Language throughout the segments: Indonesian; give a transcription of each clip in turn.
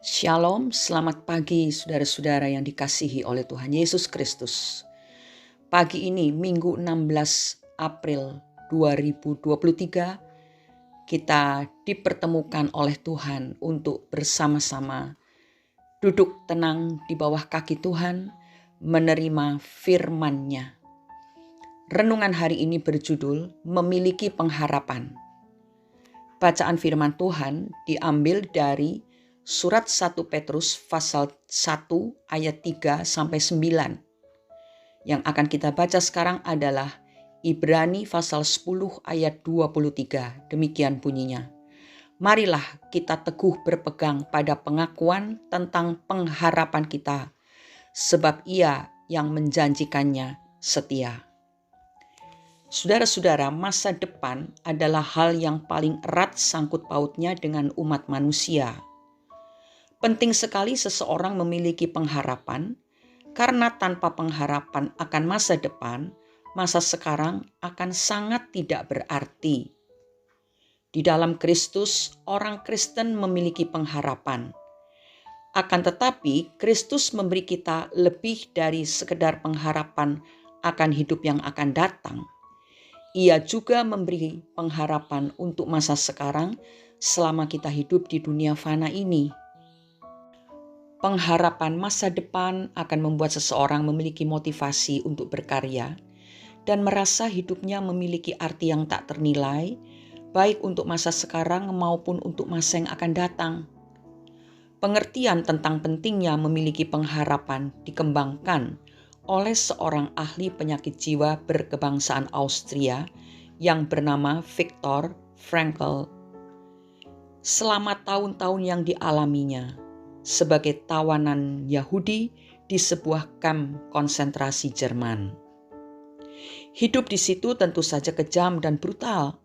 Shalom, selamat pagi saudara-saudara yang dikasihi oleh Tuhan Yesus Kristus. Pagi ini Minggu 16 April 2023 kita dipertemukan oleh Tuhan untuk bersama-sama duduk tenang di bawah kaki Tuhan, menerima firman-Nya. Renungan hari ini berjudul Memiliki Pengharapan. Bacaan firman Tuhan diambil dari Surat 1 Petrus pasal 1 ayat 3 sampai 9. Yang akan kita baca sekarang adalah Ibrani pasal 10 ayat 23. Demikian bunyinya. Marilah kita teguh berpegang pada pengakuan tentang pengharapan kita, sebab Ia yang menjanjikannya setia. Saudara-saudara, masa depan adalah hal yang paling erat sangkut pautnya dengan umat manusia. Penting sekali seseorang memiliki pengharapan, karena tanpa pengharapan akan masa depan, masa sekarang akan sangat tidak berarti. Di dalam Kristus, orang Kristen memiliki pengharapan. Akan tetapi, Kristus memberi kita lebih dari sekedar pengharapan akan hidup yang akan datang. Ia juga memberi pengharapan untuk masa sekarang selama kita hidup di dunia fana ini. Pengharapan masa depan akan membuat seseorang memiliki motivasi untuk berkarya dan merasa hidupnya memiliki arti yang tak ternilai, baik untuk masa sekarang maupun untuk masa yang akan datang. Pengertian tentang pentingnya memiliki pengharapan dikembangkan oleh seorang ahli penyakit jiwa berkebangsaan Austria yang bernama Viktor Frankl. Selama tahun-tahun yang dialaminya sebagai tawanan Yahudi di sebuah kamp konsentrasi Jerman. Hidup di situ tentu saja kejam dan brutal.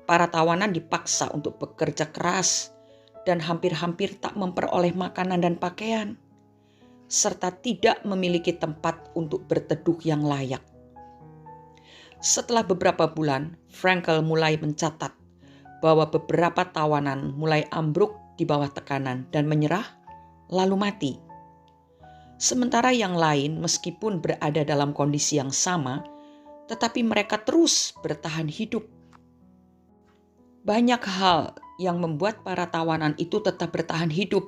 Para tawanan dipaksa untuk bekerja keras dan hampir-hampir tak memperoleh makanan dan pakaian, serta tidak memiliki tempat untuk berteduh yang layak. Setelah beberapa bulan, Frankl mulai mencatat bahwa beberapa tawanan mulai ambruk di bawah tekanan dan menyerah, lalu mati. Sementara yang lain meskipun berada dalam kondisi yang sama, tetapi mereka terus bertahan hidup. Banyak hal yang membuat para tawanan itu tetap bertahan hidup.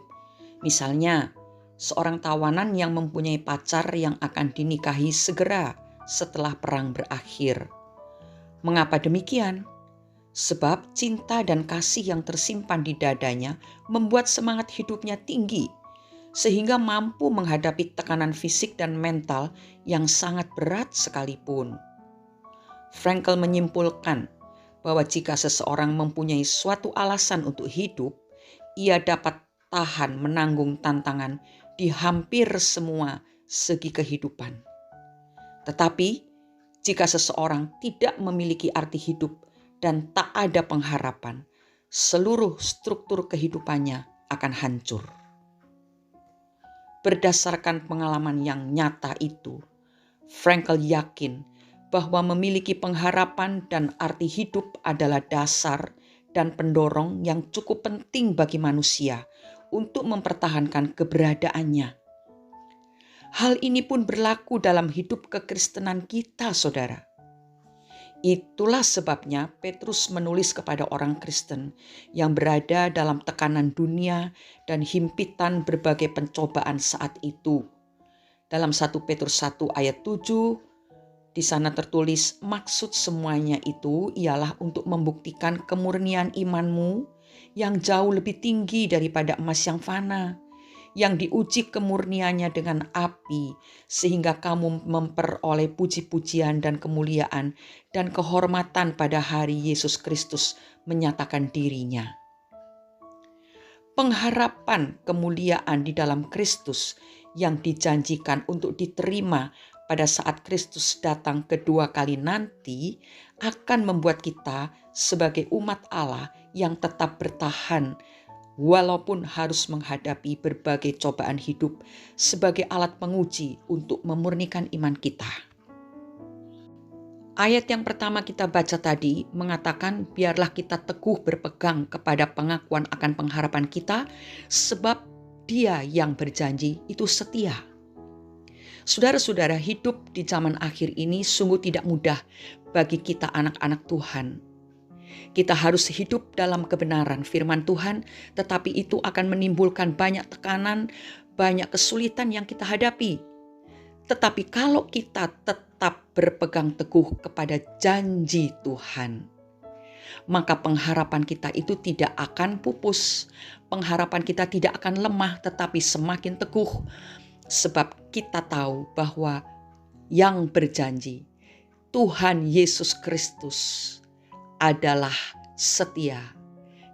Misalnya, seorang tawanan yang mempunyai pacar yang akan dinikahi segera setelah perang berakhir. Mengapa demikian? Sebab cinta dan kasih yang tersimpan di dadanya membuat semangat hidupnya tinggi, sehingga mampu menghadapi tekanan fisik dan mental yang sangat berat sekalipun. Frankl menyimpulkan bahwa jika seseorang mempunyai suatu alasan untuk hidup, ia dapat tahan menanggung tantangan di hampir semua segi kehidupan. Tetapi, jika seseorang tidak memiliki arti hidup dan tak ada pengharapan, seluruh struktur kehidupannya akan hancur. Berdasarkan pengalaman yang nyata itu, Frankl yakin bahwa memiliki pengharapan dan arti hidup adalah dasar dan pendorong yang cukup penting bagi manusia untuk mempertahankan keberadaannya. Hal ini pun berlaku dalam hidup kekristenan kita, saudara. Itulah sebabnya Petrus menulis kepada orang Kristen yang berada dalam tekanan dunia dan himpitan berbagai pencobaan saat itu. Dalam 1 Petrus 1 ayat 7, di sana tertulis, maksud semuanya itu ialah untuk membuktikan kemurnian imanmu yang jauh lebih tinggi daripada emas yang fana, yang diuji kemurniannya dengan api, sehingga kamu memperoleh puji-pujian dan kemuliaan dan kehormatan pada hari Yesus Kristus menyatakan dirinya. Pengharapan kemuliaan di dalam Kristus yang dijanjikan untuk diterima pada saat Kristus datang kedua kali nanti akan membuat kita sebagai umat Allah yang tetap bertahan walaupun harus menghadapi berbagai cobaan hidup sebagai alat penguji untuk memurnikan iman kita. Ayat yang pertama kita baca tadi mengatakan biarlah kita teguh berpegang kepada pengakuan akan pengharapan kita sebab Dia yang berjanji itu setia. Saudara-saudara, hidup di zaman akhir ini sungguh tidak mudah bagi kita anak-anak Tuhan. Kita harus hidup dalam kebenaran firman Tuhan, tetapi itu akan menimbulkan banyak tekanan, banyak kesulitan yang kita hadapi. Tetapi kalau kita tetap berpegang teguh kepada janji Tuhan, maka pengharapan kita itu tidak akan pupus. Pengharapan kita tidak akan lemah, tetapi semakin teguh. Sebab kita tahu bahwa yang berjanji, Tuhan Yesus Kristus adalah setia.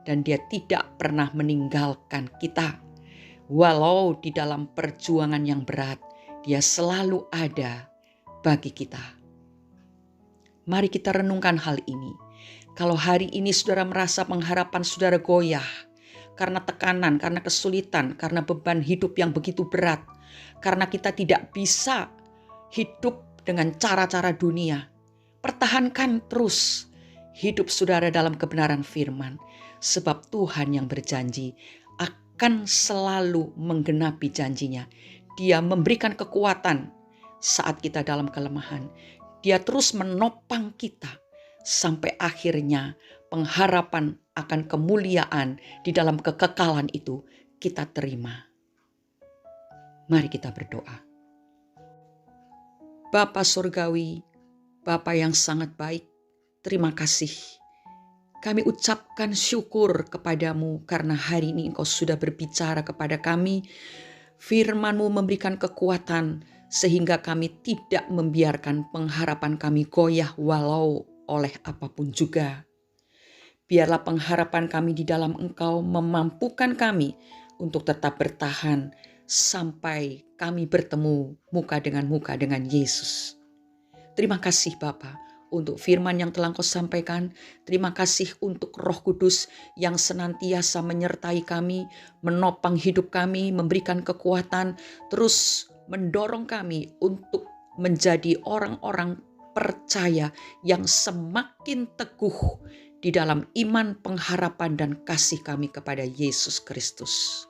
Dan Dia tidak pernah meninggalkan kita. Walau di dalam perjuangan yang berat, Dia selalu ada bagi kita. Mari kita renungkan hal ini. Kalau hari ini saudara merasa pengharapan saudara goyah karena tekanan, karena kesulitan, karena beban hidup yang begitu berat, karena kita tidak bisa hidup dengan cara-cara dunia, pertahankan terus hidup saudara dalam kebenaran firman, sebab Tuhan yang berjanji akan selalu menggenapi janjinya. Dia memberikan kekuatan saat kita dalam kelemahan. Dia terus menopang kita sampai akhirnya pengharapan akan kemuliaan di dalam kekekalan itu kita terima. Mari kita berdoa. Bapa Surgawi, Bapa yang sangat baik, terima kasih. Kami ucapkan syukur kepadamu karena hari ini Engkau sudah berbicara kepada kami. Firman-Mu memberikan kekuatan sehingga kami tidak membiarkan pengharapan kami goyah walau oleh apapun juga. Biarlah pengharapan kami di dalam Engkau memampukan kami untuk tetap bertahan sampai kami bertemu muka dengan Yesus. Terima kasih Bapa untuk firman yang telah Engkau sampaikan. Terima kasih untuk Roh Kudus yang senantiasa menyertai kami, menopang hidup kami, memberikan kekuatan, terus mendorong kami untuk menjadi orang-orang percaya yang semakin teguh di dalam iman, pengharapan, dan kasih kami kepada Yesus Kristus.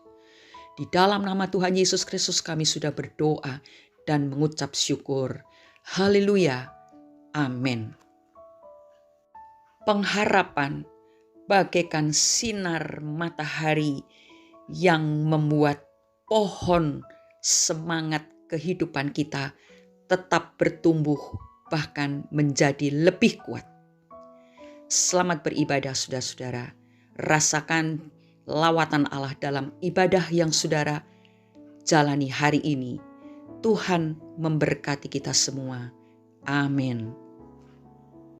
Di dalam nama Tuhan Yesus Kristus kami sudah berdoa dan mengucap syukur. Haleluya. Amin. Pengharapan bagaikan sinar matahari yang membuat pohon semangat kehidupan kita tetap bertumbuh bahkan menjadi lebih kuat. Selamat beribadah saudara-saudara. Rasakan lawatan Allah dalam ibadah yang saudara jalani hari ini. Tuhan memberkati kita semua. Amin.